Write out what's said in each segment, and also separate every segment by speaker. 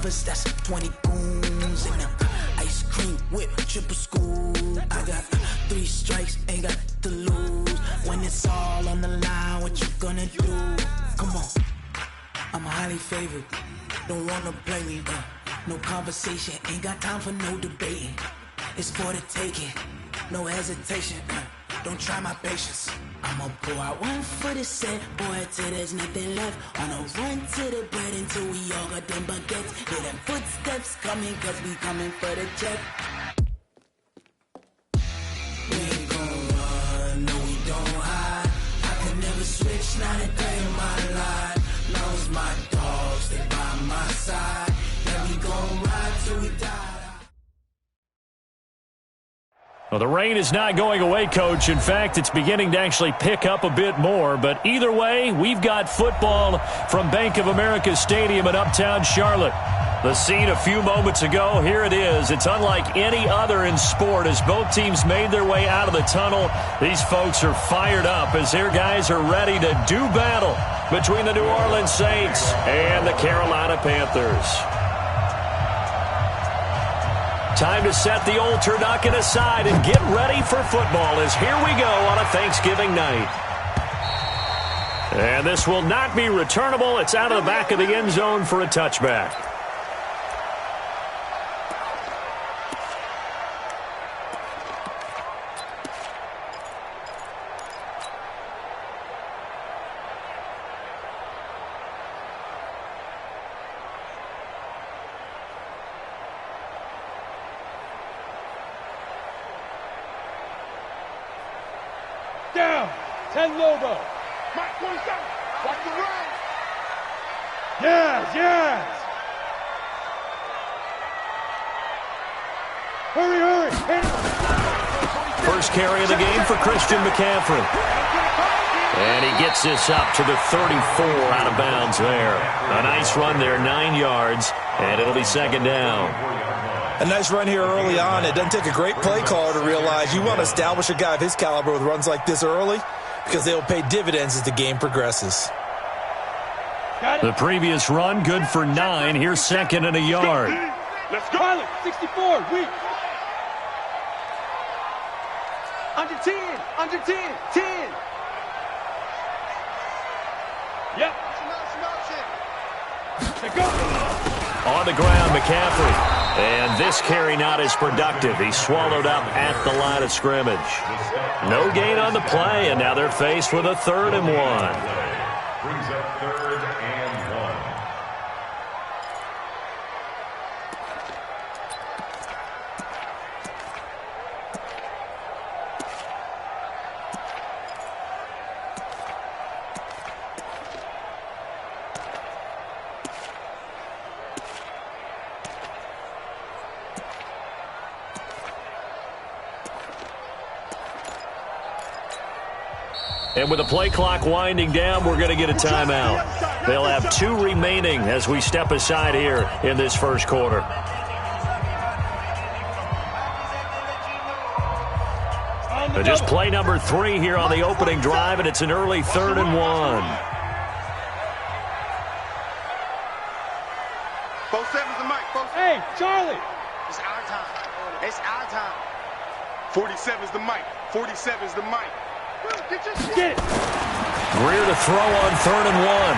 Speaker 1: choppers, that's 20 goons in them. Ice cream whip, triple school. I got 3 strikes, ain't got to lose. When it's all on the line, what you gonna do? Come on, I'm highly favored. Don't wanna play me, no conversation, ain't got time for no debating. It's for the taking, no hesitation. Don't try my patience. I'ma pour out one for the set, boy, till there's nothing left. On a run to the bread until we all got them baguettes. Hear them footsteps coming, cause we coming for the check. We ain't gon' run, no we don't hide. I could never switch, not a day in my life. Long as my dogs, they by my side. Yeah, we gon' ride till we die.
Speaker 2: Well, the rain is not going away, Coach. In fact, it's beginning to actually pick up a bit more. But either way, we've got football from Bank of America Stadium in uptown Charlotte. The scene a few moments ago, here it is. It's unlike any other in sport as both teams made their way out of the tunnel. These folks are fired up as their guys are ready to do battle between the New Orleans Saints and the Carolina Panthers. Time to set the old turducken aside and get ready for football as here we go on a Thanksgiving night. And this will not be returnable. It's out of the back of the end zone for a touchback.
Speaker 3: Down, 10 logo. Mike 27, watch the run. Yes, yes. Hurry, hurry.
Speaker 2: First carry of the game for Christian McCaffrey. And he gets this up to the 34 out of bounds there. A nice run there, 9 yards, and it'll be second down.
Speaker 4: A nice run here early on. It doesn't take a great play caller to realize you want to establish a guy of his caliber with runs like this early because they will pay dividends as the game progresses.
Speaker 2: The previous run, good for 9. Here's second and a yard.
Speaker 3: Let's go. Pilot, 64, weak. Under 10, under 10, 10. Yep. Let's go.
Speaker 2: On the ground, McCaffrey. And this carry not as productive. He's swallowed up at the line of scrimmage. No gain on the play, and now they're faced with a 3rd and 1.
Speaker 5: Brings up 3rd and 1.
Speaker 2: And with the play clock winding down, we're going to get a timeout. They'll have 2 remaining as we step aside here in this first quarter. But just play number 3 here on the opening drive, and it's an early 3rd and 1.
Speaker 3: 47's the mic, folks. Hey, Charlie. It's our time. It's our time. 47's the mic. 47's the mic. Get it.
Speaker 2: Greer to throw on 3rd and 1.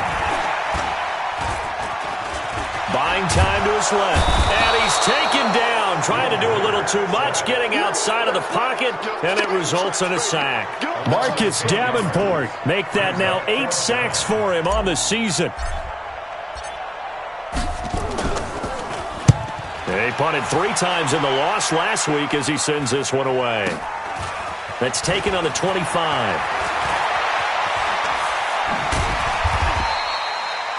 Speaker 2: Buying time to his left. And he's taken down, trying to do a little too much, getting outside of the pocket, and it results in a sack. Marcus Davenport make that now 8 sacks for him on the season. He punted 3 times in the loss last week as he sends this one away. That's taken on the 25.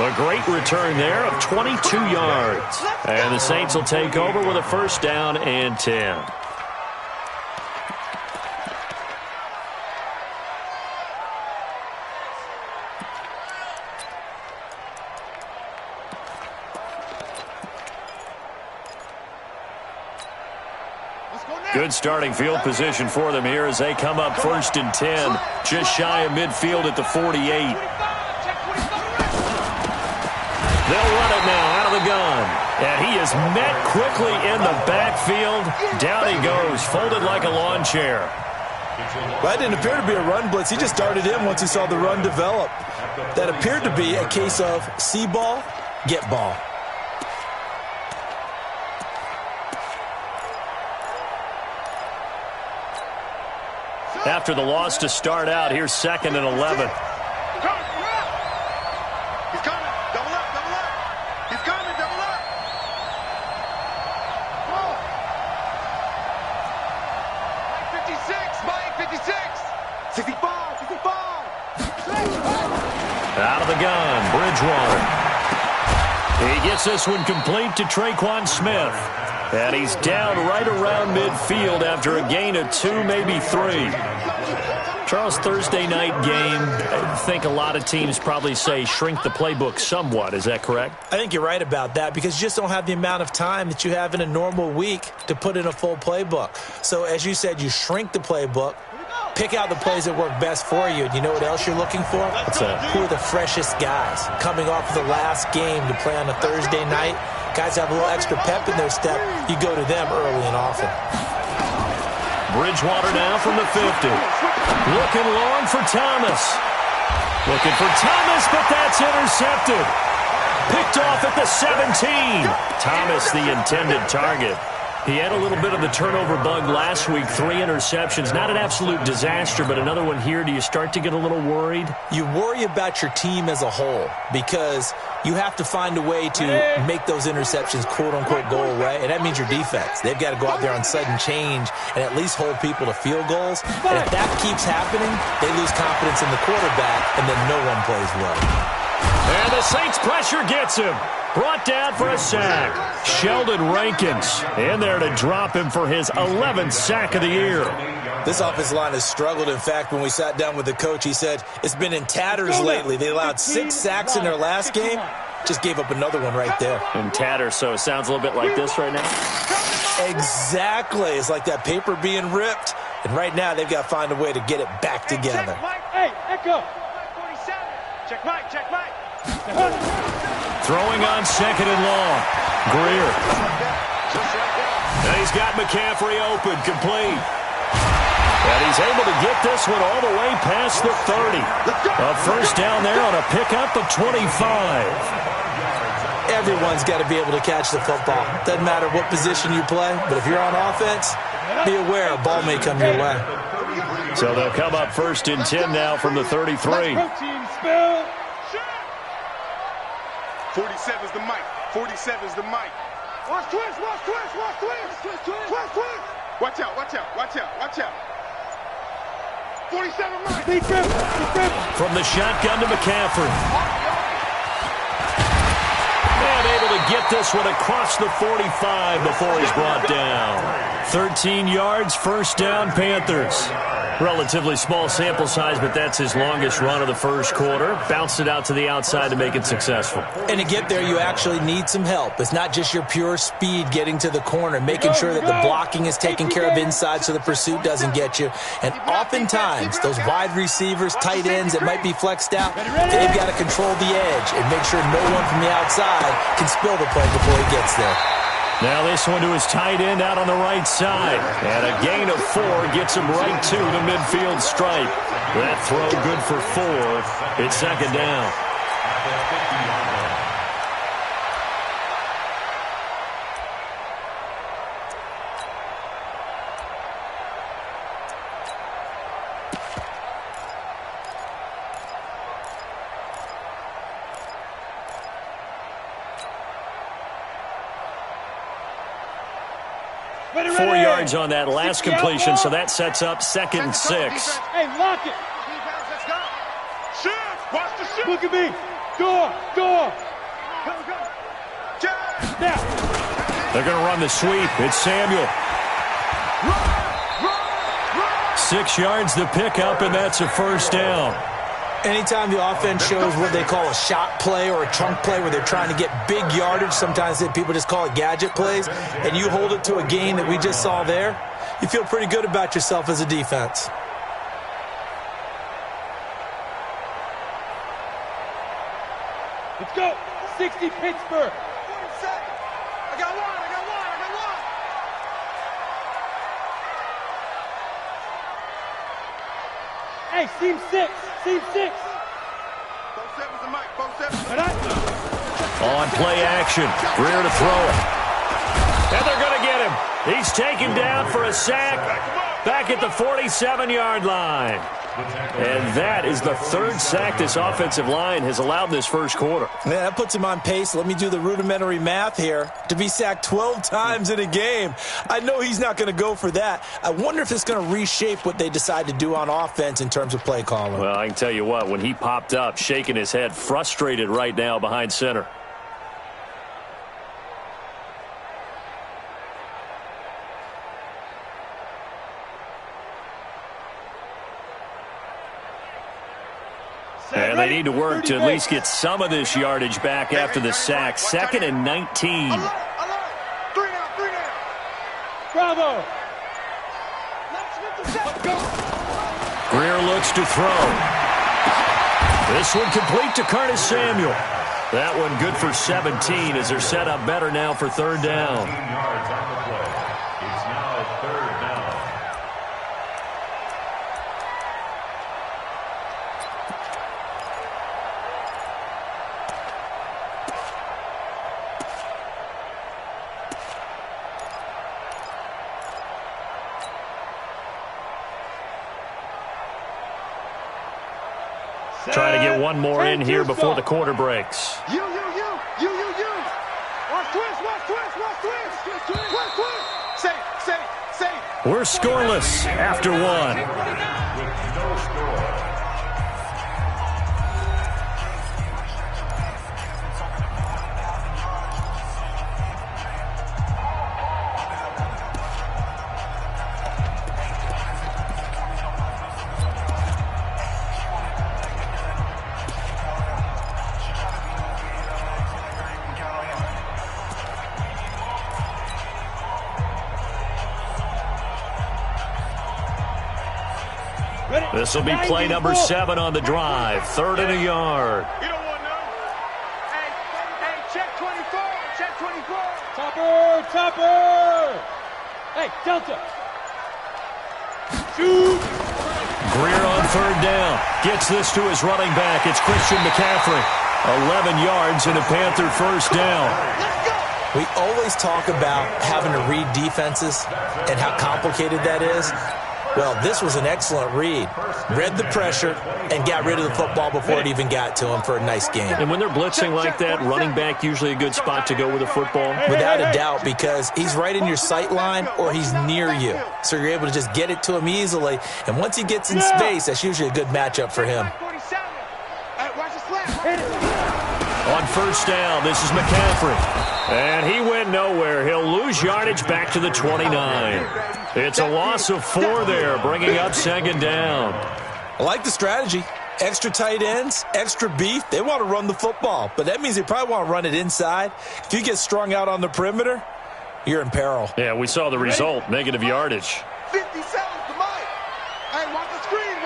Speaker 2: A great return there of 22 yards. And the Saints will take over with a 1st down and 10. Good starting field position for them here as they come up 1st and 10, just shy of midfield at the 48. They'll run it now out of the gun. And he is met quickly in the backfield. Down he goes, folded like a lawn chair.
Speaker 4: That didn't appear to be a run blitz. He just darted in once he saw the run develop. That appeared to be a case of see ball, get ball.
Speaker 2: After the loss to start out, here's 2nd and 11. Out of the gun, Bridgewater. He gets this one complete to Traquan Smith. And he's down right around midfield after a gain of 2, maybe 3. Charles, Thursday night game, I think a lot of teams probably say shrink the playbook somewhat. Is that correct?
Speaker 4: I think you're right about that because you just don't have the amount of time that you have in a normal week to put in a full playbook. So as you said, you shrink the playbook, pick out the plays that work best for you. And you know what else you're looking for? Who are the freshest guys coming off of the last game to play on a Thursday night? Guys have a little extra pep in their step. You go to them early and often.
Speaker 2: Bridgewater now from the 50. Looking long for Thomas. Looking for Thomas, but that's intercepted. Picked off at the 17. Thomas, the intended target. He had a little bit of the turnover bug last week, 3 interceptions. Not an absolute disaster, but another one here. Do you start to get a little worried?
Speaker 4: You worry about your team as a whole because you have to find a way to make those interceptions, quote-unquote, go away, and that means your defense. They've got to go out there on sudden change and at least hold people to field goals. And if that keeps happening, they lose confidence in the quarterback, and then no one plays well.
Speaker 2: And the Saints pressure gets him. Brought down for a sack. Sheldon Rankins in there to drop him for his 11th sack of the year.
Speaker 4: This offensive line has struggled. In fact, when we sat down with the coach, he said it's been in tatters lately. They allowed 6 sacks in their last game. Just gave up another one right there.
Speaker 2: In tatters, so it sounds a little bit like this right now?
Speaker 4: Exactly. It's like that paper being ripped. And right now, they've got to find a way to get it back together.
Speaker 3: Hey, Echo. 47. Check Mike, check Mike.
Speaker 2: Throwing on 2nd and long. Greer. And he's got McCaffrey open, complete. And he's able to get this one all the way past the 30. A first down there on a pickup of 25.
Speaker 4: Everyone's got to be able to catch the football. Doesn't matter what position you play, but if you're on offense, be aware a ball may come your way.
Speaker 2: So they'll come up 1st and 10 now from the 33.
Speaker 3: 47's the mic. 47's the mic. Watch twist, watch twist, watch twist. Twist, twist, twist, twist. Watch out, watch out, watch out, watch out. 47 mic.
Speaker 2: From the shotgun to McCaffrey. And able to get this one across the 45 before he's brought down. 13 yards, first down, Panthers. Relatively small sample size, but that's his longest run of the first quarter. Bounced it out to the outside to make it successful.
Speaker 4: And to get there, you actually need some help. It's not just your pure speed getting to the corner, making sure that the blocking is taken care of inside so the pursuit doesn't get you. And oftentimes, those wide receivers, tight ends that might be flexed out, they've got to control the edge and make sure no one from the outside can spill the play before he gets there.
Speaker 2: Now this one to his tight end out on the right side. And a gain of 4 gets him right to the midfield stripe. That throw good for 4. It's 2nd down.
Speaker 3: Ready,
Speaker 2: 4 yards on that last completion, so that sets up 2nd and 6.
Speaker 3: Hey, lock it. Let's go. Shift. Watch the shift. Look at me. Door. Go. Now.
Speaker 2: They're going to run the sweep. It's Samuel. 6 yards the pickup, and that's a first down.
Speaker 4: Anytime the offense shows what they call a shot play or a chunk play where they're trying to get big yardage, sometimes people just call it gadget plays, and you hold it to a gain that we just saw there, you feel pretty good about yourself as a defense.
Speaker 3: Let's go. 60 Pittsburgh. got one.
Speaker 6: Hey, seam 6.
Speaker 3: Both sevens the mic. Both sevens the mic.
Speaker 2: On play action. Greer to throw it. And they're going to get him. He's taken down for a sack back at the 47-yard line. And that is the third sack this offensive line has allowed this first quarter.
Speaker 4: Yeah, that puts him on pace. Let me do the rudimentary math here. To be sacked 12 times in a game, I know he's not going to go for that. I wonder if it's going to reshape what they decide to do on offense in terms of play calling.
Speaker 2: Well, I can tell you what, when he popped up, shaking his head, frustrated right now behind center. And they need to work to at least get some of this yardage back after the sack. 2nd and 19.
Speaker 3: Alert. 3 down.
Speaker 6: Bravo.
Speaker 2: Greer looks to throw. This one complete to Curtis Samuel. That one good for 17 as they're set up better now for third down.
Speaker 5: 15 yards on the play. It's now third down.
Speaker 2: Trying to get one more in here before the quarter breaks.
Speaker 3: You. Watch twist. Say.
Speaker 2: We're scoreless after one.
Speaker 5: With no score.
Speaker 2: This will be play number 7 on the drive. 3rd and a yard.
Speaker 3: You don't want no. Hey, check 24.
Speaker 6: Topper. Hey, Delta. Shoot.
Speaker 2: Greer on 3rd down. Gets this to his running back. It's Christian McCaffrey. 11 yards and a Panther first down.
Speaker 4: We always talk about having to read defenses and how complicated that is. Well, this was an excellent read. Read the pressure and got rid of the football before it even got to him for a nice game.
Speaker 2: And when they're blitzing like that, running back usually a good spot to go with a football?
Speaker 4: Without a doubt, because he's right in your sight line or he's near you. So you're able to just get it to him easily. And once he gets in space, that's usually a good matchup for him.
Speaker 2: On first down, this is McCaffrey. And he went nowhere. He'll lose yardage back to the 29. It's a loss of 4 there, bringing up 2nd down.
Speaker 4: I like the strategy. Extra tight ends, extra beef. They want to run the football, but that means they probably want to run it inside. If you get strung out on the perimeter, you're in peril.
Speaker 2: Yeah, we saw the result, negative yardage.
Speaker 3: 57 to Mike. Hey, watch the screen.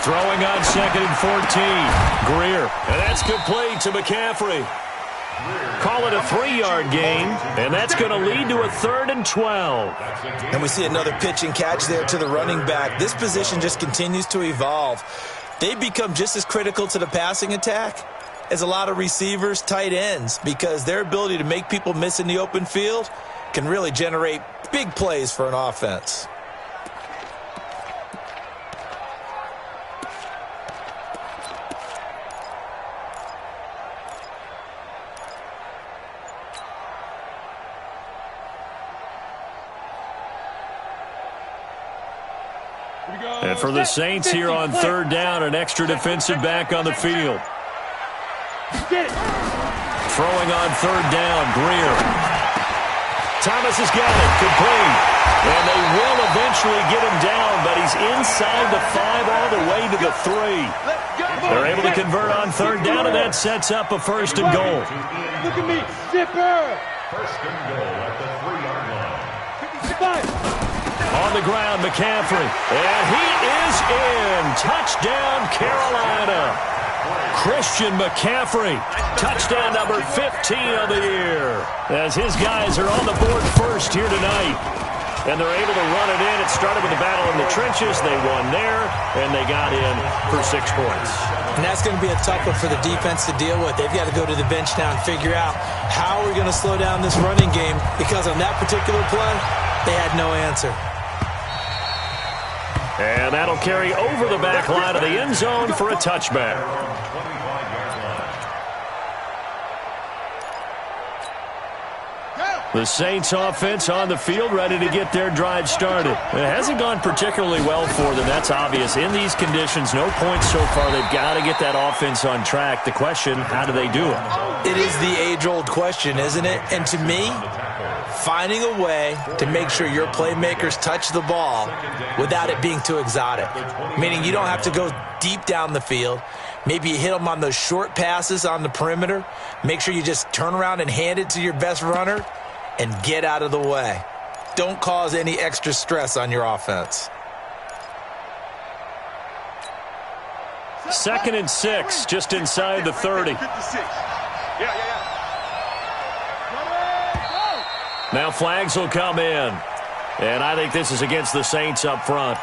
Speaker 2: Throwing on 2nd and 14. Greer. And that's good play to McCaffrey. Call it a 3-yard gain, and that's going to lead to a 3rd and 12.
Speaker 4: And we see another pitch and catch there to the running back. This position just continues to evolve. They become just as critical to the passing attack as a lot of receivers, tight ends, because their ability to make people miss in the open field can really generate big plays for an offense.
Speaker 2: And for the Saints here on 3rd down, an extra defensive back on the field. Throwing on 3rd down, Greer. Thomas has got it, complete. And they will eventually get him down, but he's inside the 5 all the way to the 3. They're able to convert on 3rd down, and that sets up a 1st and goal.
Speaker 6: Look at me, zipper.
Speaker 5: 1st and goal at the 3-yard line.
Speaker 6: 55.
Speaker 2: On the ground, McCaffrey. And he is in. Touchdown, Carolina. Christian McCaffrey, touchdown number 15 of the year, as his guys are on the board first here tonight. And they're able to run it in. It started with a battle in the trenches. They won there, and they got in for 6 points.
Speaker 4: And that's going to be a tough one for the defense to deal with. They've got to go to the bench now and figure out how we're going to slow down this running game, because on that particular play, they had no answer.
Speaker 2: And that'll carry over the back line of the end zone for a touchback. The Saints offense on the field, ready to get their drive started. It hasn't gone particularly well for them. That's obvious. In these conditions, no points so far. They've got to get that offense on track. The question, how do they do it?
Speaker 4: It is the age-old question, isn't it? And to me, finding a way to make sure your playmakers touch the ball without it being too exotic. Meaning you don't have to go deep down the field. Maybe you hit them on those short passes on the perimeter. Make sure you just turn around and hand it to your best runner and get out of the way. Don't cause any extra stress on your offense.
Speaker 2: 2nd and 6, just inside the 30. Now flags will come in. And I think this is against the Saints up front.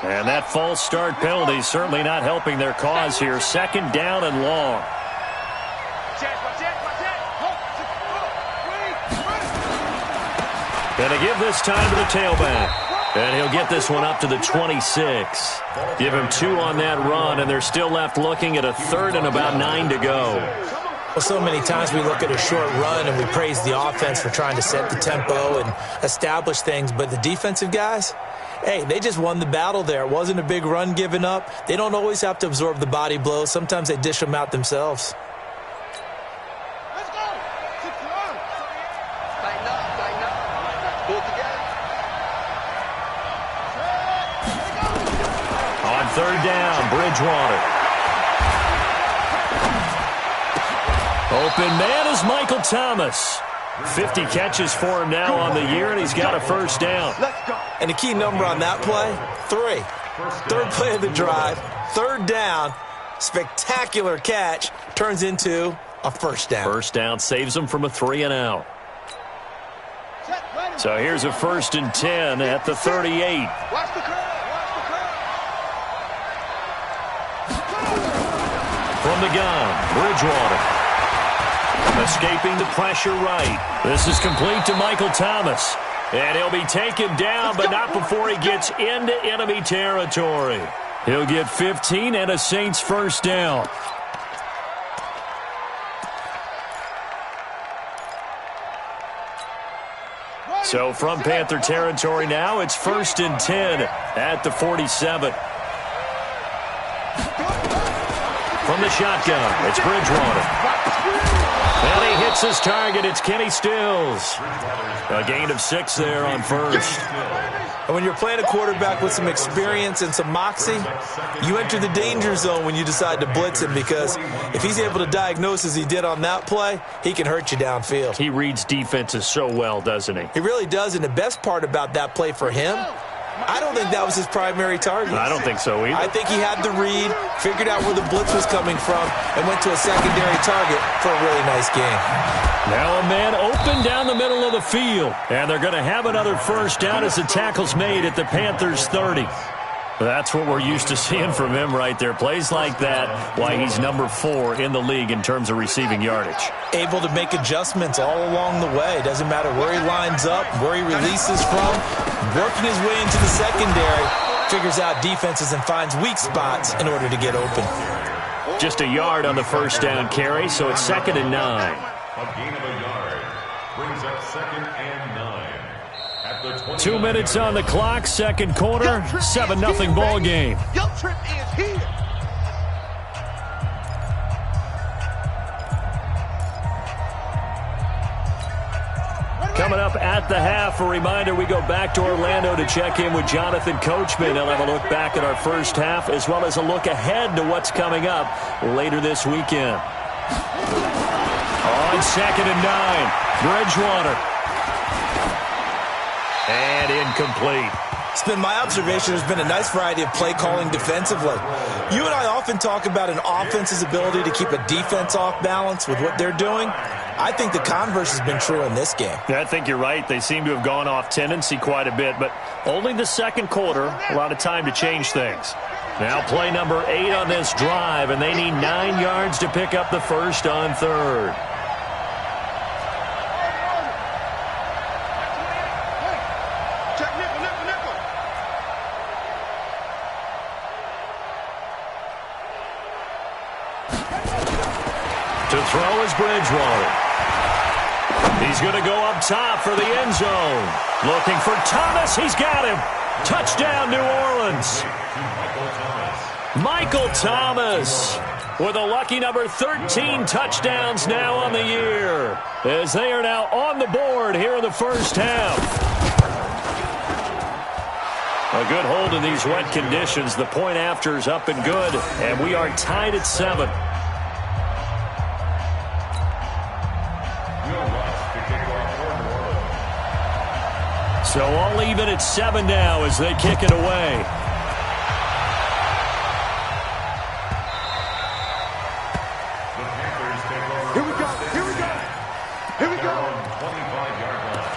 Speaker 2: And that false start penalty certainly not helping their cause here. 2nd down and long. Gonna give this time to the tailback. And he'll get this one up to the 26. Give him 2 on that run, and they're still left looking at a 3rd and about 9 to go.
Speaker 4: Well, so many times we look at a short run and we praise the offense for trying to set the tempo and establish things, but the defensive guys, hey, they just won the battle there. It wasn't a big run given up. They don't always have to absorb the body blows. Sometimes they dish them out themselves.
Speaker 3: Let's go. Tighten up. Pull together.
Speaker 2: On 3rd down, Bridgewater. Open man is Michael Thomas. 50 catches for him now on the year, and he's got a 1st down.
Speaker 4: And the key number on that play, 3. 3rd play of the drive, 3rd down, spectacular catch, turns into a 1st down.
Speaker 2: 1st down saves him from a 3 and out. So here's a 1st and 10 at the 38.
Speaker 3: Watch the curve.
Speaker 2: From the gun, Bridgewater. Escaping the pressure right. This is complete to Michael Thomas. And he'll be taken down, but not before he gets into enemy territory. He'll get 15 and a Saints 1st down. So from Panther territory now, it's 1st and 10 at the 47. From the shotgun, it's Bridgewater. And he hits his target. It's Kenny Stills. A gain of 6 there on 1st.
Speaker 4: And when you're playing a quarterback with some experience and some moxie, you enter the danger zone when you decide to blitz him, because if he's able to diagnose as he did on that play, he can hurt you downfield.
Speaker 2: He reads defenses so well, doesn't he?
Speaker 4: He really does, and the best part about that play for him, I don't think that was his primary target.
Speaker 2: I don't think so either.
Speaker 4: I think he had the read, figured out where the blitz was coming from, and went to a secondary target for a really nice game.
Speaker 2: Now a man open down the middle of the field. And they're going to have another 1st down as the tackle's made at the Panthers' 30. That's what we're used to seeing from him right there. Plays like that, why he's number 4 in the league in terms of receiving yardage.
Speaker 4: Able to make adjustments all along the way. Doesn't matter where he lines up, where he releases from. Working his way into the secondary, figures out defenses and finds weak spots in order to get open.
Speaker 2: Just a yard on the 1st down carry, so it's 2nd and 9.
Speaker 5: A gain of a yard brings up 2nd and 9. At the 20.
Speaker 2: 2 minutes on the clock, 2nd quarter, 7-0 ball game.
Speaker 3: Your trip is here.
Speaker 2: Coming up at the half, a reminder, we go back to Orlando to check in with Jonathan Coachman. He'll have a look back at our 1st half, as well as a look ahead to what's coming up later this weekend. On 2nd and 9, Bridgewater. And incomplete.
Speaker 4: It's been my observation there's been a nice variety of play calling defensively. You and I often talk about an offense's ability to keep a defense off balance with what they're doing. I think the converse has been true in this game.
Speaker 2: Yeah, I think you're right. They seem to have gone off tendency quite a bit, but only the second quarter, a lot of time to change things. Now play number 8 on this drive, and they need 9 yards to pick up the first on third. To throw is Bridgewater. He's going to go up top for the end zone. Looking for Thomas. He's got him. Touchdown, New Orleans. Michael Thomas with a lucky number 13 touchdowns now on the year, as they are now on the board here in the first half. A good hold in these wet conditions. The point after is up and good, and we are tied at 7. So all even at 7 now as they kick it away.
Speaker 3: Here we go. Here we go. Here we go. 25-yard line.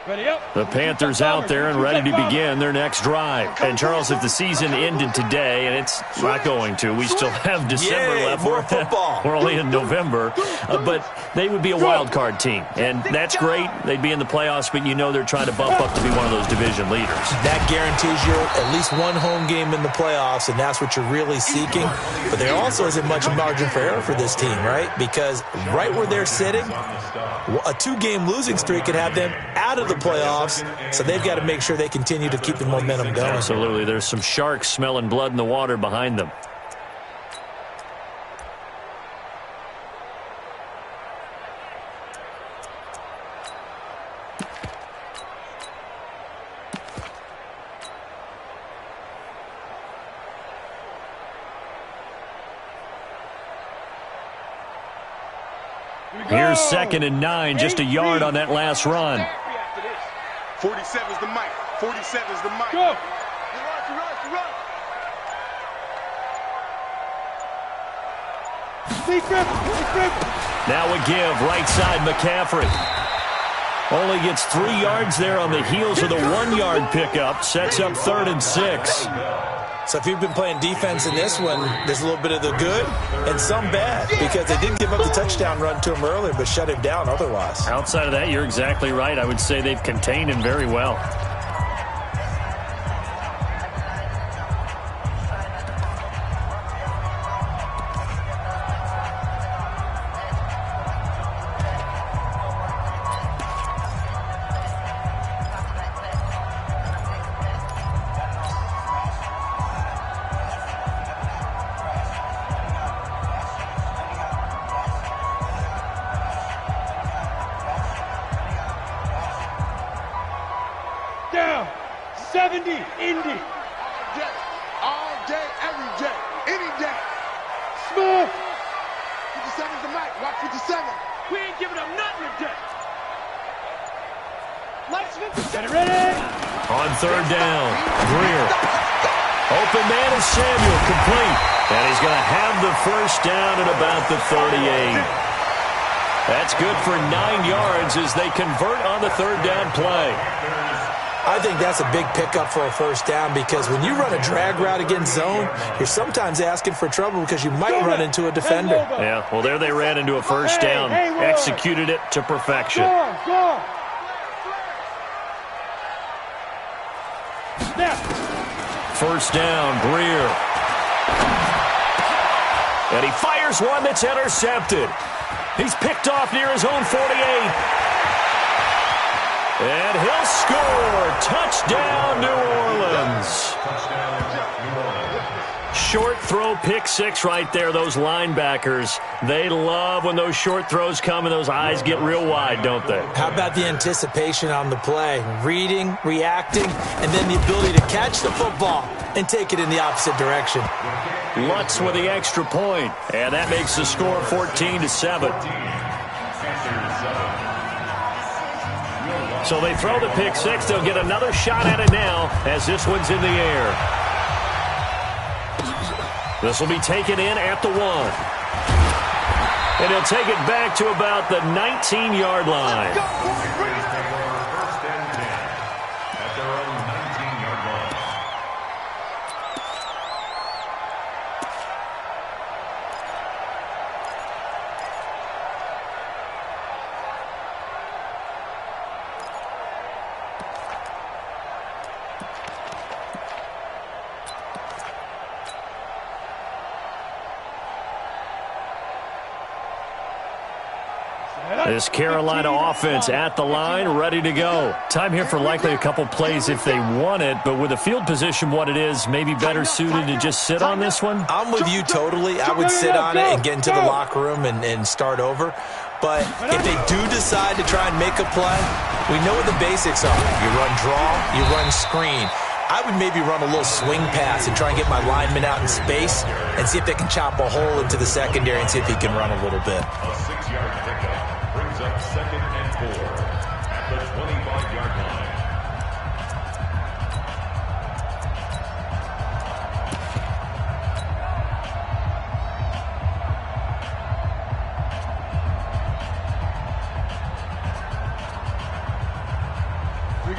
Speaker 6: Ready up.
Speaker 2: The Panthers out there and ready to begin their next drive. And, Charles, if the season ended today, and it's not going to, we still have December left.
Speaker 4: More football.
Speaker 2: We're only in November. But they would be a wild card team. And that's great. They'd be in the playoffs, but you know they're trying to bump up to be one of those division leaders.
Speaker 4: That guarantees you at least one home game in the playoffs, and that's what you're really seeking. But there also isn't much margin for error for this team, right? Because right where they're sitting, a 2-game losing streak could have them out of the playoffs, so they've got to make sure they continue to keep the momentum going.
Speaker 2: Absolutely. There's some sharks smelling blood in the water behind them. Here's 2nd and 9, just a yard on that last run.
Speaker 3: 47's the mic. 47's the mic.
Speaker 6: Go.
Speaker 2: Now a give, right side McCaffrey. Only gets 3 yards there on the heels of the 1-yard pickup. Sets up 3rd and 6.
Speaker 4: So if you've been playing defense in this one, there's a little bit of the good and some bad, because they did give up the touchdown run to him earlier but shut him down otherwise.
Speaker 2: Outside of that, you're exactly right. I would say they've contained him very well.
Speaker 6: Down. 70. Indy.
Speaker 3: All day, every day, any day.
Speaker 6: Smith.
Speaker 3: 57's the mic. Watch 57.
Speaker 6: We ain't giving up nothing today. Lights 57. Get it ready.
Speaker 2: On 3rd down, Greer. Open man is Samuel, complete. And he's going to have the first down at about the 38. That's good for 9 yards as they convert on the 3rd down play.
Speaker 4: I think that's a big pickup for a first down, because when you run a drag route against zone, you're sometimes asking for trouble because you might run into a defender.
Speaker 2: Yeah, well, there they ran into a first down. Executed it to perfection.
Speaker 6: Go. Snap.
Speaker 2: First down, Greer. And he fires one that's intercepted. He's picked off near his own 48. And he'll score. Touchdown, New Orleans. short throw pick six right there. Those linebackers, they love when those short throws come and those eyes get real wide, don't they?
Speaker 4: How about the anticipation on the play? Reading, reacting, and then the ability to catch the football and take it in the opposite direction.
Speaker 2: Lutz with the extra point, and that makes the score 14-7. So they throw the pick six. They'll get another shot at it now as this one's in the air. This will be taken in at the 1. And he'll take it back to about the 19-yard line.
Speaker 5: First and 10 at their own 19-yard line.
Speaker 2: This Carolina offense at the line, ready to go. Time here for likely a couple plays if they want it, but with the field position what it is, maybe better suited to just sit on this one?
Speaker 4: I'm with you totally. I would sit on it and get into the locker room and start over. But if they do decide to try and make a play, we know what the basics are. You run draw, you run screen. I would maybe run a little swing pass and try and get my lineman out in space and see if they can chop a hole into the secondary and see if he can run a little bit.
Speaker 5: A 6-yard pickup brings up 2nd and 4 at the 25-yard line.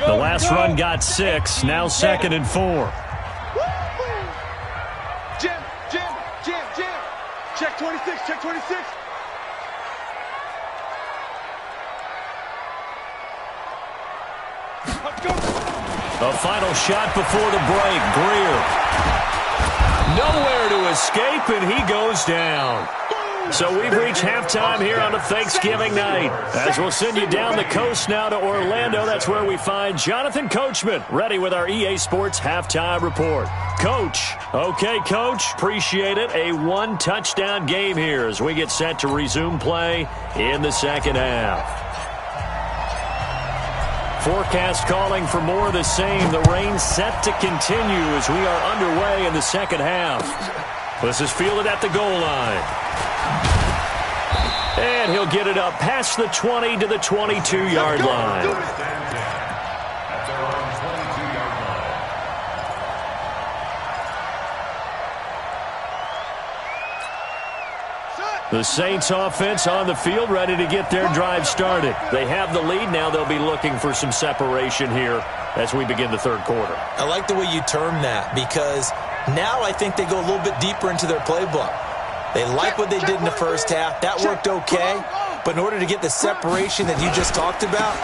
Speaker 2: The last run got 6, now 2nd and 4.
Speaker 3: Jim. Check 26, check 26.
Speaker 2: A final shot before the break. Greer. Nowhere to escape, and he goes down. So we've reached halftime here on a Thanksgiving night. As we'll send you down the coast now to Orlando, that's where we find Jonathan Coachman, ready with our EA Sports halftime report. Coach. Okay, Coach. Appreciate it. A one-touchdown game here as we get set to resume play in the second half. Forecast calling for more of the same. The rain set to continue as we are underway in the second half. This is fielded at the goal line. And he'll get it up past the 20 to the 22-yard line.
Speaker 5: At their own 22-yard line.
Speaker 2: The Saints offense on the field, ready to get their drive started. They have the lead. Now they'll be looking for some separation here as we begin the third quarter.
Speaker 4: I like the way you term that because now I think they go a little bit deeper into their playbook. They like what they did in the first half. That worked okay. But in order to get the separation that you just talked about,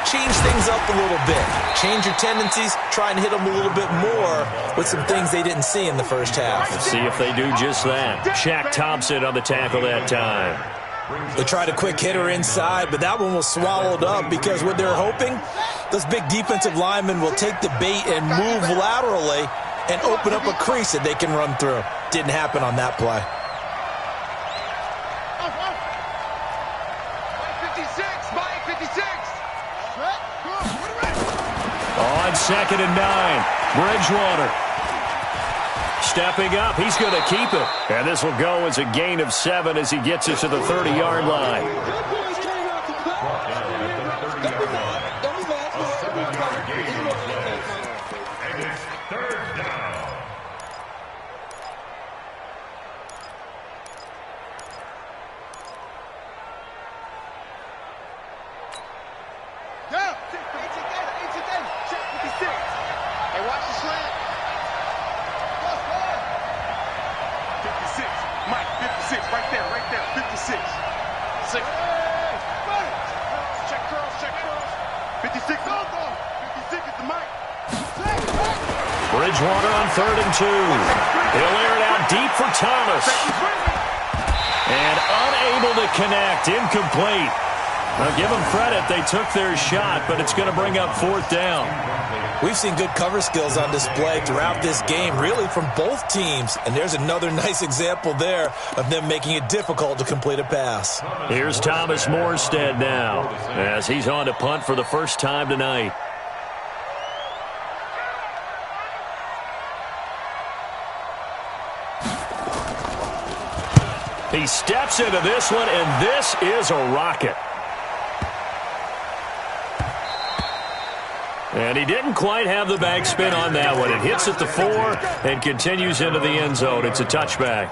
Speaker 4: change things up a little bit. Change your tendencies. Try and hit them a little bit more with some things they didn't see in the first half.
Speaker 2: See if they do just that. Shaq Thompson on the tackle that time.
Speaker 4: They tried a quick hitter inside, but that one was swallowed up because what they're hoping, those big defensive linemen will take the bait and move laterally and open up a crease that they can run through. Didn't happen on that play.
Speaker 2: On 2nd and 9, Bridgewater. Stepping up, he's going to keep it. And this will go as a gain of 7 as he gets it to the 30-yard line.
Speaker 5: Brought down at the 30-yard line. A 7-yard gain on the play. And it's 3rd down.
Speaker 3: Hey, watch the slant. 56. Mike, 56. Right there. 56. 6. Check curls. 56. 56 is the Mike.
Speaker 2: Bridgewater on 3rd and 2. He'll air it out deep for Thomas. And unable to connect. Incomplete. Now, give them credit. They took their shot, but it's going to bring up 4th down.
Speaker 4: We've seen good cover skills on display throughout this game, really from both teams. And there's another nice example there of them making it difficult to complete a pass.
Speaker 2: Here's Thomas Morstead now as he's on to punt for the first time tonight. He steps into this one, and this is a rocket. And he didn't quite have the backspin on that one. It hits at the 4 and continues into the end zone. It's a touchback.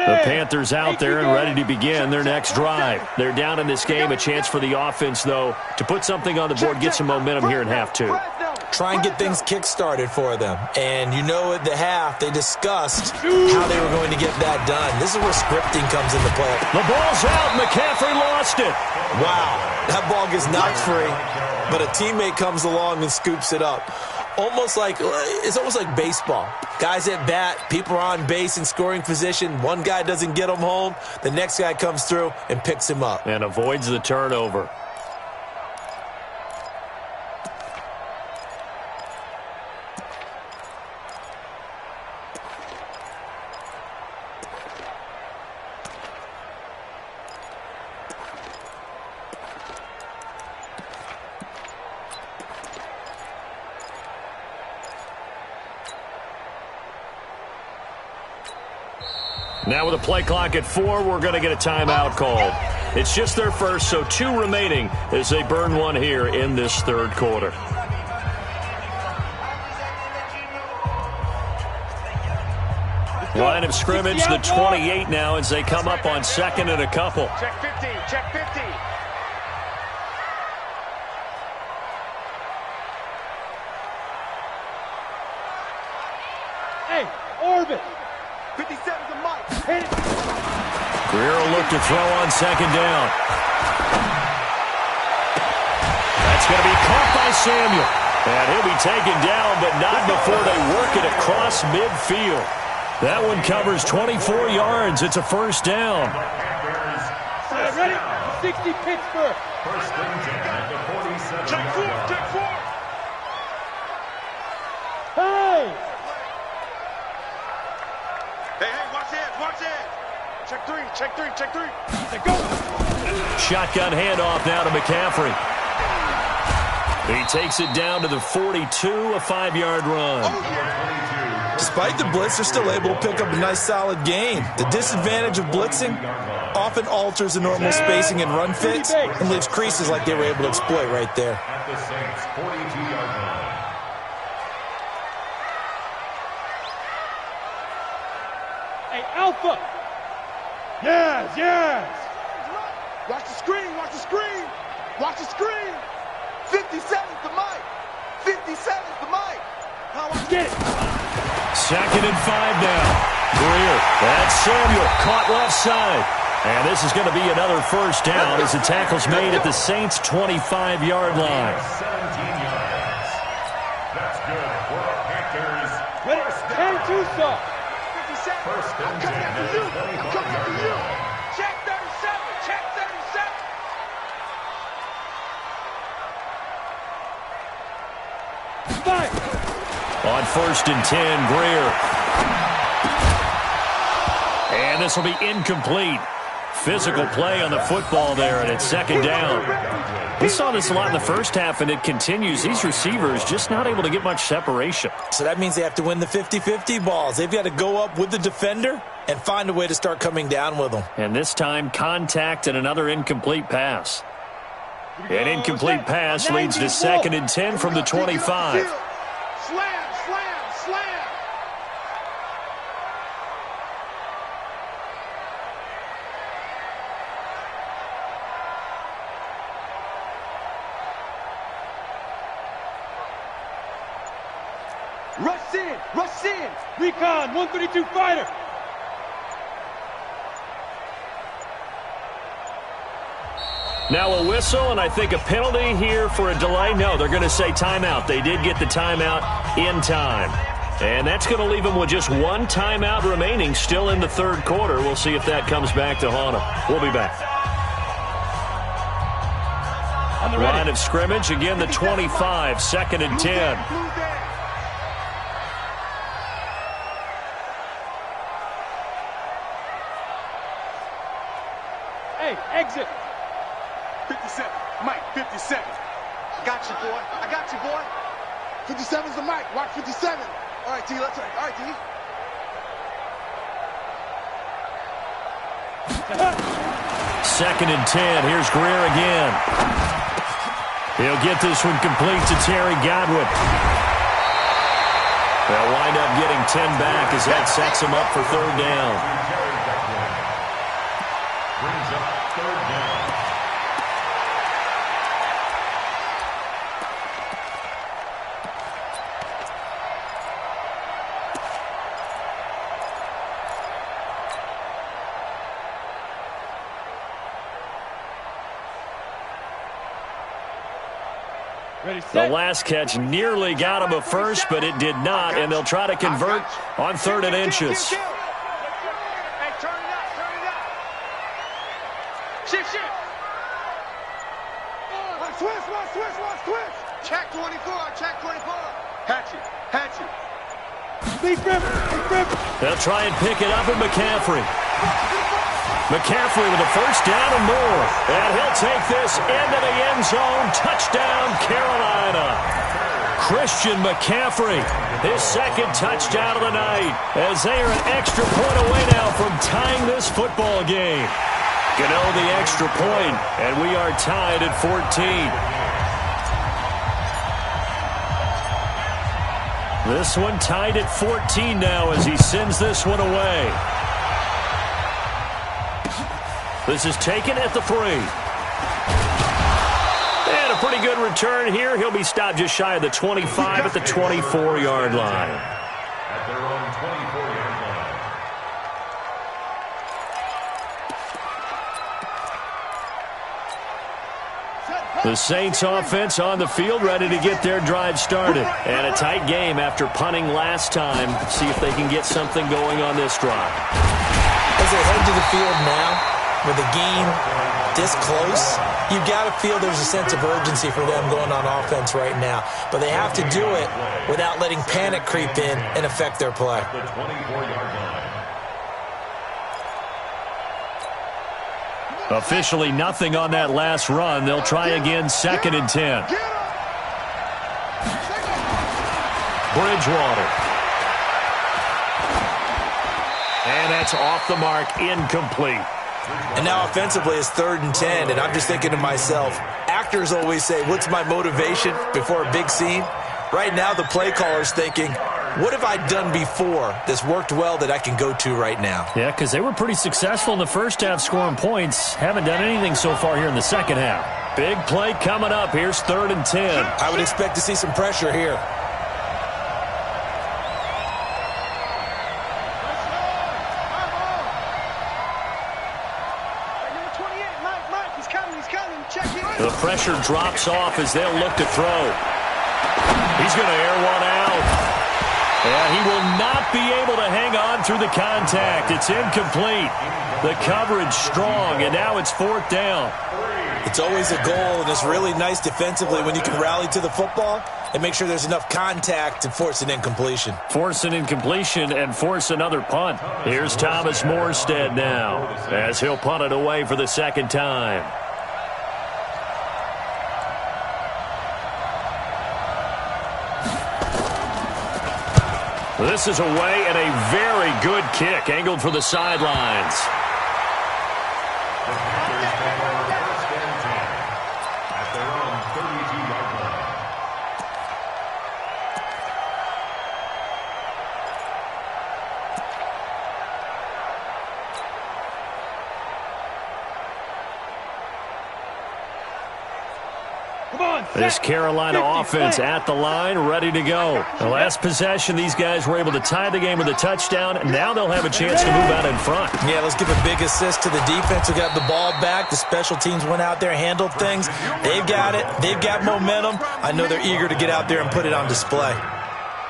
Speaker 2: The Panthers out there and ready to begin their next drive. They're down in this game. A chance for the offense, though, to put something on the board, get some momentum here in half 2.
Speaker 4: Try and get things kick-started for them. And you know at the half, they discussed how they were going to get that done. This is where scripting comes into play.
Speaker 2: The ball's out. McCaffrey lost it.
Speaker 4: Wow, that ball gets knocked free, but a teammate comes along and scoops it up. It's almost like baseball. Guys at bat, people are on base in scoring position. One guy doesn't get him home. The next guy comes through and picks him up.
Speaker 2: And avoids the turnover. Now with a play clock at 4, we're going to get a timeout called. It's just their first, so 2 remaining as they burn one here in this 3rd quarter. Line of scrimmage, the 28 now as they come up on 2nd and a couple.
Speaker 3: Check 50, check 50.
Speaker 6: Hey, orbit.
Speaker 3: 57's a mic.
Speaker 6: Hit it.
Speaker 2: Greer will look to throw on 2nd down. That's going to be caught by Samuel. And he'll be taken down, but not before they work it across midfield. That one covers 24 yards. It's a 1st down.
Speaker 6: Ready? 60 Pittsburgh.
Speaker 3: First and 10 at the 47. Check 4, check 4.
Speaker 6: Hey!
Speaker 3: Hey, watch it, watch it. Check 3, check 3, check 3.
Speaker 6: Let's go.
Speaker 2: Shotgun handoff now to McCaffrey. He takes it down to the 42, a 5-yard run.
Speaker 4: Despite the blitz, they're still able to pick up a nice, solid gain. The disadvantage of blitzing often alters the normal spacing and run fits and leaves creases like they were able to exploit right there.
Speaker 3: At the Saints' 42-yard line.
Speaker 6: Hey, Alpha. Yes, yes.
Speaker 3: Watch the screen, watch the screen. Watch the screen. 57's the mic. 57's the mic.
Speaker 6: Get it.
Speaker 2: 2nd and 5 now. Greer. That's Samuel. Caught left side. And this is going to be another 1st down as the tackle's made at the Saints' 25-yard line.
Speaker 3: 17 yards. That's good for the Panthers.
Speaker 6: Ready? 10-2 stop.
Speaker 3: 57. First and 10 at the 25. I'm coming after you. Check 37. Check 37.
Speaker 6: Fire.
Speaker 2: On 1st and 10, Greer. And this will be incomplete. Physical play on the football there, and it's 2nd down. We saw this a lot in the first half, and it continues. These receivers just not able to get much separation.
Speaker 4: So that means they have to win the 50-50 balls. They've got to go up with the defender and find a way to start coming down with them.
Speaker 2: And this time, contact and another incomplete pass. An incomplete pass leads to 2nd and 10 from the 25.
Speaker 3: Slam, slam, slam. Rush in, rush in.
Speaker 6: Recon, 132 fighter.
Speaker 2: Now a whistle, and I think a penalty here for a delay. No, they're going to say timeout. They did get the timeout in time. And that's going to leave them with just one timeout remaining still in the third quarter. We'll see if that comes back to haunt them. We'll be back.
Speaker 6: On the
Speaker 2: Line of scrimmage, again the 25, 2nd and 10.
Speaker 6: Hey, exit.
Speaker 3: 57. Mike, 57. I got you, boy. I got you, boy. 57's the Mike. Watch 57. All right, T. Let's. All right, T.
Speaker 2: Second and 10. Here's Greer again. He'll get this one complete to Terry Godwin. They'll wind up getting 10 back as that sets him up for third down.
Speaker 7: Brings up third down.
Speaker 6: Ready,
Speaker 2: The
Speaker 6: set.
Speaker 2: last catch nearly got him a first, but it did not, and they'll try to convert on 3rd and inches.
Speaker 3: Hey, turn it up, turn it up. Shift, shift. Switch. Check 24, check 24. Hatchet.
Speaker 6: Deep river.
Speaker 2: They'll try and pick it up with McCaffrey. McCaffrey with a first down and more. And he'll take this into the end zone. Touchdown, Carolina. Christian McCaffrey, his second touchdown of the night, as they are an extra point away now from tying this football game. Gano the extra point, and we are tied at 14. This one tied at 14 now as he sends this one away. This is taken at the 3. And a pretty good return here. He'll be stopped just shy of the 25 at the 24-yard line.
Speaker 7: At their own 24-yard line.
Speaker 2: The Saints offense on the field, ready to get their drive started. And a tight game after punting last time. See if they can get something going on this drive.
Speaker 4: As they head to the field now, with the game this close, you've got to feel there's a sense of urgency for them going on offense right now. But they have to do it without letting panic creep in and affect their play.
Speaker 7: The 24-yard line.
Speaker 2: Officially nothing on that last run. They'll try again, 2nd and 10. Bridgewater. And that's off the mark, incomplete.
Speaker 4: And now offensively it's 3rd and 10, and I'm just thinking to myself, actors always say, what's my motivation before a big scene? Right now the play caller's thinking, what have I done before that's worked well that I can go to right now?
Speaker 2: Yeah, because they were pretty successful in the first half scoring points. Haven't done anything so far here in the second half. Big play coming up. Here's 3rd and 10.
Speaker 4: I would expect to see some pressure here.
Speaker 2: The pressure drops off as they'll look to throw. He's going to air one out. And he will not be able to hang on through the contact. It's incomplete. The coverage strong, and now it's 4th down.
Speaker 4: It's always a goal, and it's really nice defensively when you can rally to the football and make sure there's enough contact to force an incompletion.
Speaker 2: Force an incompletion and force another punt. Here's Thomas Morstead now as he'll punt it away for the second time. This is away and a very good kick angled for the sidelines.
Speaker 7: At their own 32-yard line.
Speaker 2: This Carolina offense at the line, ready to go. The last possession, these guys were able to tie the game with a touchdown. Now they'll have a chance to move out in front.
Speaker 4: Yeah, let's give a big assist to the defense who got the ball back. The special teams went out there, handled things. They've got it. They've got momentum. I know they're eager to get out there and put it on display.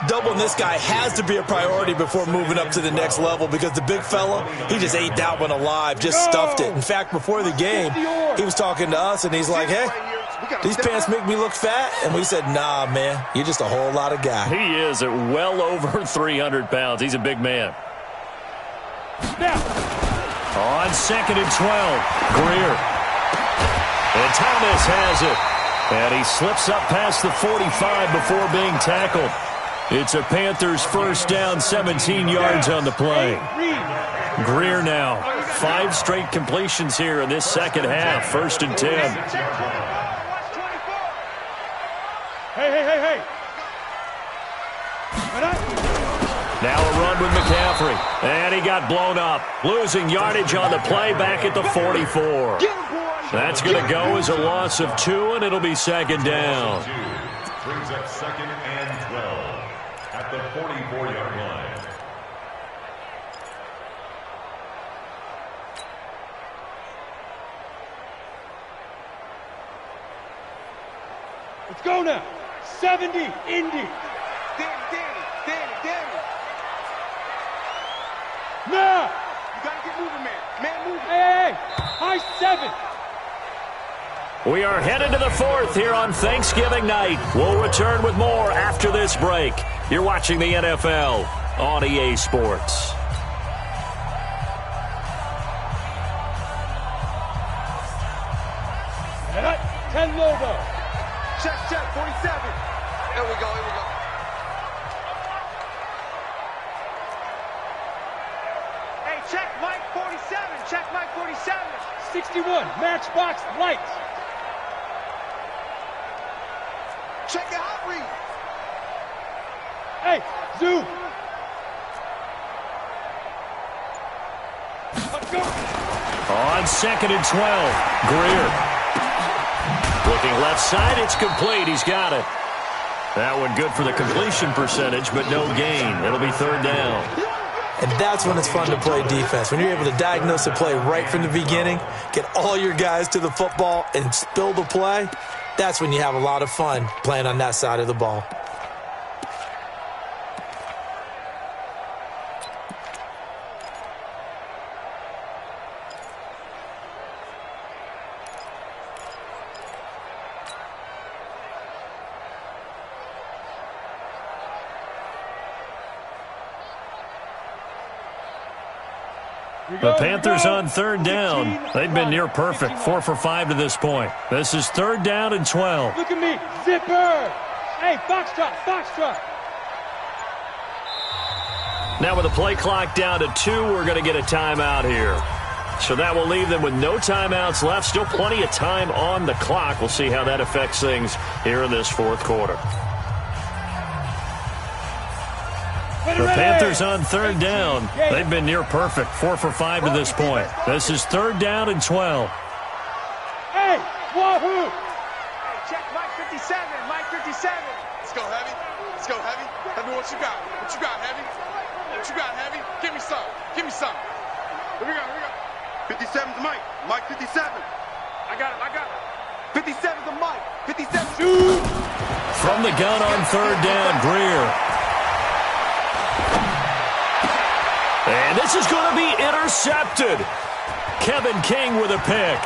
Speaker 4: Doubling this guy has to be a priority before moving up to the next level because the big fella, he just ate that one alive, just stuffed it. In fact, before the game, he was talking to us, and he's like, hey, these pants make me look fat. And we said, nah, man, you're just a whole lot of guy.
Speaker 2: He is at well over 300 pounds. He's a big man. On 2nd and 12, Greer. And Thomas has it. And he slips up past the 45 before being tackled. It's a Panthers first down, 17 yards on the play. Greer now. 5 straight completions here in this second half. 1st and 10.
Speaker 6: Hey.
Speaker 2: Now a run with McCaffrey. And he got blown up. Losing yardage on the play back at the 44. That's going to go as a loss of 2, and it'll be 2nd down.
Speaker 7: Brings up 2nd and 12 at the 44-yard line.
Speaker 6: Let's go now. 70, Indy.
Speaker 3: Danny.
Speaker 6: Now.
Speaker 3: You got to get moving, man. Man, moving.
Speaker 6: Hey. High 7.
Speaker 2: We are headed to the 4th here on Thanksgiving night. We'll return with more after this break. You're watching the NFL on EA Sports.
Speaker 6: And 10 logo.
Speaker 3: Check, 47. Here we go. Hey, check Mike 47.
Speaker 6: 61, Matchbox Lights.
Speaker 3: Check the hot read.
Speaker 6: Hey, Zoo. Let's go.
Speaker 2: On 2nd and 12, Greer. Looking left side, it's complete. He's got it. That one good for the completion percentage, but no gain. It'll be 3rd down.
Speaker 4: And that's when it's fun to play defense. When you're able to diagnose a play right from the beginning, get all your guys to the football, and spill the play, that's when you have a lot of fun playing on that side of the ball.
Speaker 2: The Panthers on 3rd down. They've been near perfect, 4 for 5 to this point. This is 3rd down and 12.
Speaker 6: Look at me, zipper. Hey, Foxtrot.
Speaker 2: Now with the play clock down to 2, we're going to get a timeout here. So that will leave them with no timeouts left. Still plenty of time on the clock. We'll see how that affects things here in this 4th quarter. The Panthers on 3rd down. They've been near perfect, 4 for 5 to this point. This is 3rd down and 12.
Speaker 6: Hey, wahoo!
Speaker 3: Hey, check Mike 57. Let's go, Heavy. Tell me what you got. Heavy? Give me some. Here we go. 57's Mike. Mike 57. I got it. 57's the Mike. 57.
Speaker 6: Shoot!
Speaker 2: From the gun on 3rd down, Greer. And this is going to be intercepted. Kevin King with a pick.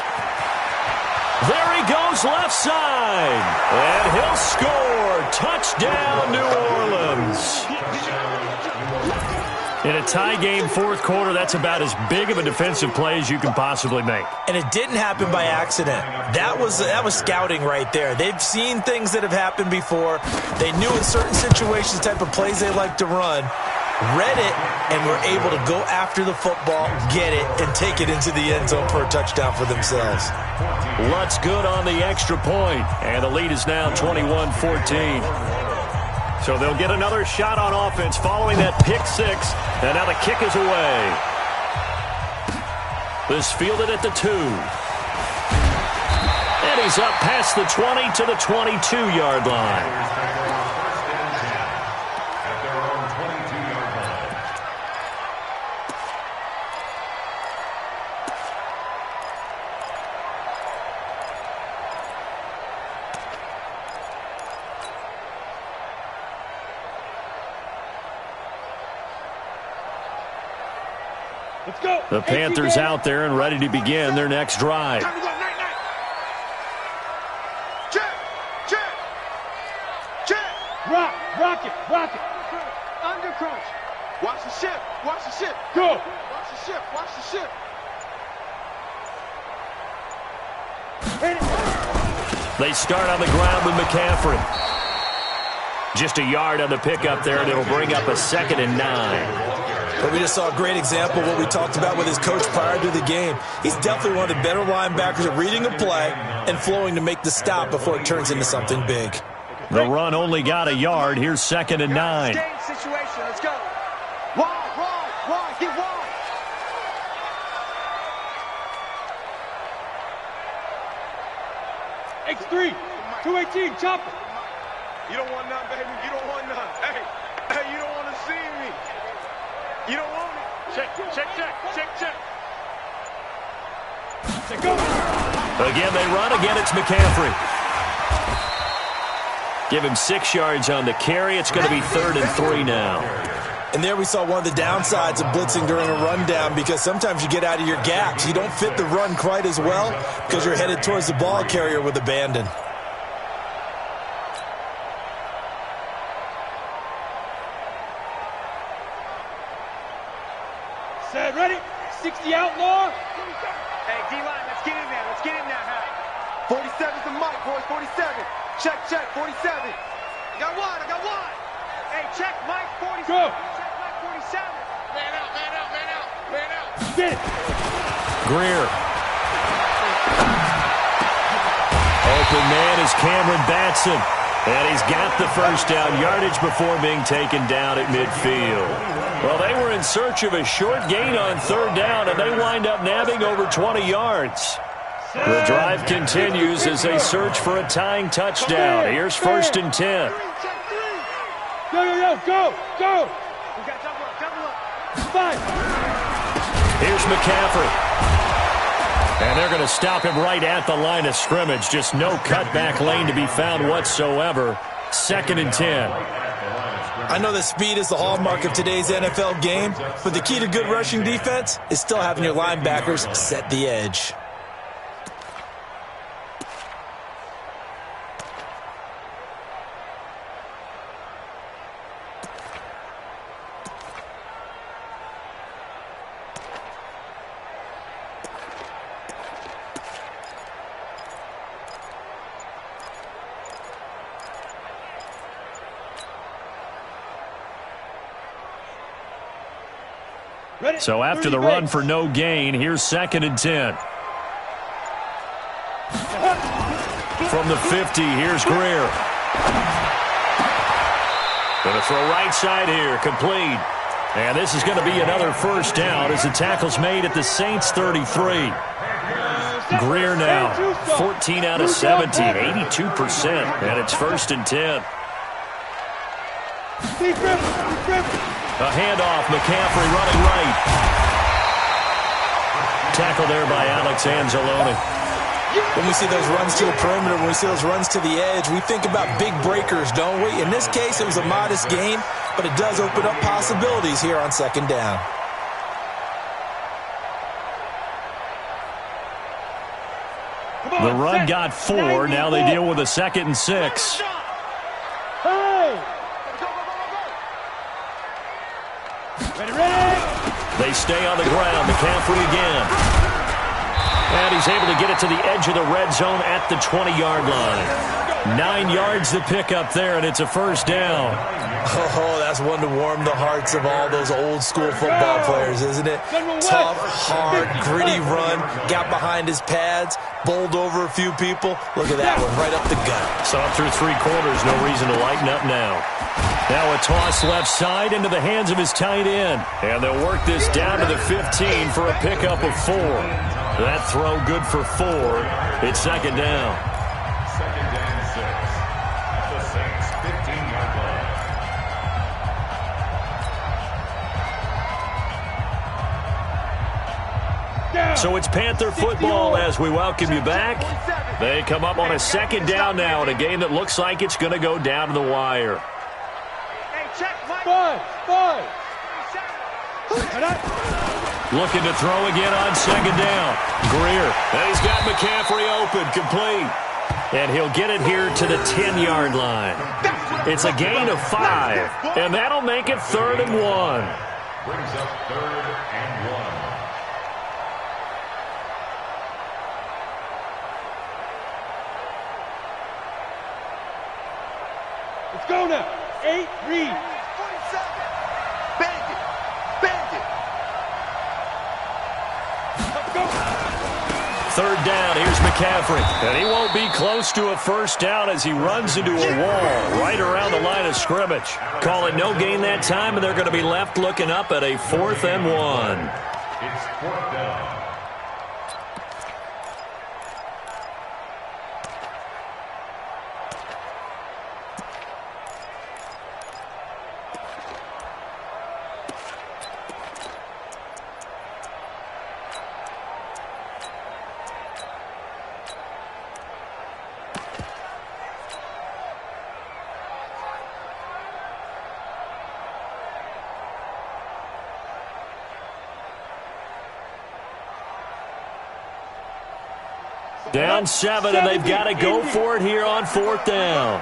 Speaker 2: There he goes left side. And he'll score. Touchdown, New Orleans. In a tie game 4th quarter, that's about as big of a defensive play as you can possibly make.
Speaker 4: And it didn't happen by accident. That was scouting right there. They've seen things that have happened before. They knew in certain situations the type of plays they like to run. Read it, and were able to go after the football, get it, and take it into the end zone for a touchdown for themselves.
Speaker 2: Lutz good on the extra point, and the lead is now 21-14. So they'll get another shot on offense following that pick 6, and now the kick is away. This fielded at the 2. And And he's up past the 20 to the 22-yard line.
Speaker 6: Let's go.
Speaker 2: The Panthers out there and ready to begin their next drive.
Speaker 3: Check, check, check.
Speaker 6: Rock it.
Speaker 3: Under crunch. Watch the ship.
Speaker 6: Go.
Speaker 3: Watch the ship.
Speaker 6: Hit it.
Speaker 2: They start on the ground with McCaffrey. Just a yard on the pickup there, and it'll bring up a 2nd and 9.
Speaker 4: But we just saw a great example of what we talked about with his coach prior to the game. He's definitely one of the better linebackers at reading a play and flowing to make the stop before it turns into something big.
Speaker 2: The run only got a yard. Here's 2nd and 9.
Speaker 3: Game situation. Let's go. Wide. Get wide.
Speaker 6: X3. 218. Chopper.
Speaker 3: You don't want none, baby. You don't want none. Hey, you don't want to see me. You don't want me. Check.
Speaker 6: Go.
Speaker 2: Again, they run. Again, it's McCaffrey. Give him 6 yards on the carry. It's going to be 3rd and 3 now.
Speaker 4: And there we saw one of the downsides of blitzing during a rundown, because sometimes you get out of your gaps. You don't fit the run quite as well because you're headed towards the ball carrier with abandon.
Speaker 6: Set, ready. 60 outlaw.
Speaker 3: Hey, D-line, let's get in there. 47's the mic, boys. 47. Check. 47. I got one. Hey, check Mike. 47.
Speaker 6: Go.
Speaker 3: Check Mike. 47. Man out.
Speaker 6: Get it.
Speaker 2: Greer. Open man is Cameron Batson. And he's got the first down yardage before being taken down at midfield. Well, they were in search of a short gain on 3rd down, and they wind up nabbing over 20 yards. The drive continues as they search for a tying touchdown. Here's 1st and 10.
Speaker 6: Go.
Speaker 3: We got double up.
Speaker 6: 5.
Speaker 2: Here's McCaffrey. And they're going to stop him right at the line of scrimmage. Just no cutback lane to be found whatsoever. 2nd and 10.
Speaker 4: I know that speed is the hallmark of today's NFL game, but the key to good rushing defense is still having your linebackers set the edge.
Speaker 2: So after the run for no gain, here's 2nd and 10. From the 50, here's Greer. Going to throw right side here, complete. And this is going to be another first down as the tackle's made at the Saints 33. Greer now, 14 out of 17, 82%. And it's 1st and 10. A handoff, McCaffrey running right. Tackle there by Alex Anzalone.
Speaker 4: When we see those runs to the perimeter, when we see those runs to the edge, we think about big breakers, don't we? In this case, it was a modest gain, but it does open up possibilities here on 2nd down.
Speaker 2: The run got 4. Now they deal with a 2nd and 6.
Speaker 6: Hey! Ready.
Speaker 2: They stay on the ground. McCaffrey again. And he's able to get it to the edge of the red zone at the 20-yard line. 9 yards to pick up there, and it's a 1st down.
Speaker 4: Oh, that's one to warm the hearts of all those old-school football players, isn't it? Tough, hard, gritty run, got behind his pads, bowled over a few people. Look at that one, right up the gut.
Speaker 2: Saw through 3 quarters, no reason to lighten up now. Now a toss left side into the hands of his tight end. And they'll work this down to the 15 for a pickup of 4. That throw good for 4. It's second down.
Speaker 7: Second and 6. At the Saints' 15-yard line.
Speaker 2: So it's Panther football as we welcome you back. They come up on a second down now in a game that looks like it's going to go down to the wire.
Speaker 6: Five.
Speaker 2: Looking to throw again on second down. Greer. And he's got McCaffrey open, complete. And he'll get it here to the 10-yard line. It's a gain of 5, and that'll make it 3rd and 1.
Speaker 7: Brings up 3rd and 1.
Speaker 6: Let's go now. 8, read.
Speaker 3: 47. Bang it.
Speaker 6: Let's go.
Speaker 2: 3rd down, here's McCaffrey. And he won't be close to a first down as he runs into a wall right around the line of scrimmage. Call it no gain that time, and they're going to be left looking up at a 4th and 1.
Speaker 7: It's 4th down.
Speaker 2: Down 7, and they've got to go for it here on 4th down.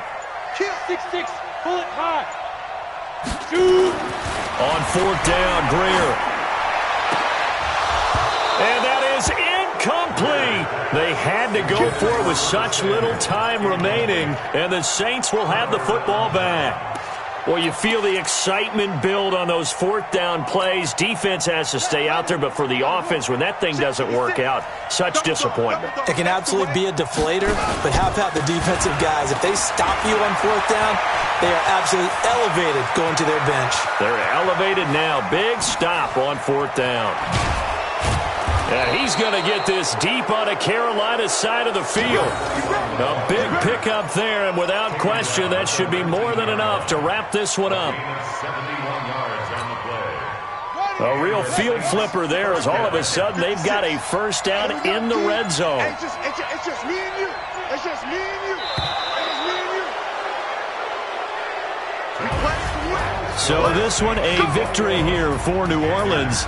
Speaker 6: 6-6, pull it high. Shoot.
Speaker 2: On 4th down, Greer. And that is incomplete. They had to go for it with such little time remaining, and the Saints will have the football back. Well, you feel the excitement build on those 4th down plays. Defense has to stay out there, but for the offense, when that thing doesn't work out, such disappointment.
Speaker 4: It can absolutely be a deflator, but how about the defensive guys? If they stop you on 4th down, they are absolutely elevated going to their bench.
Speaker 2: They're elevated now. Big stop on 4th down. And he's going to get this deep on a Carolina side of the field. A big pickup there, and without question, that should be more than enough to wrap this one up.
Speaker 7: 71 yards on the play.
Speaker 2: A real field flipper there as all of a sudden they've got a first down in the red zone.
Speaker 3: It's just me and you. It's just me and you. It's me and you. We play to win.
Speaker 2: So this one a victory here for New Orleans.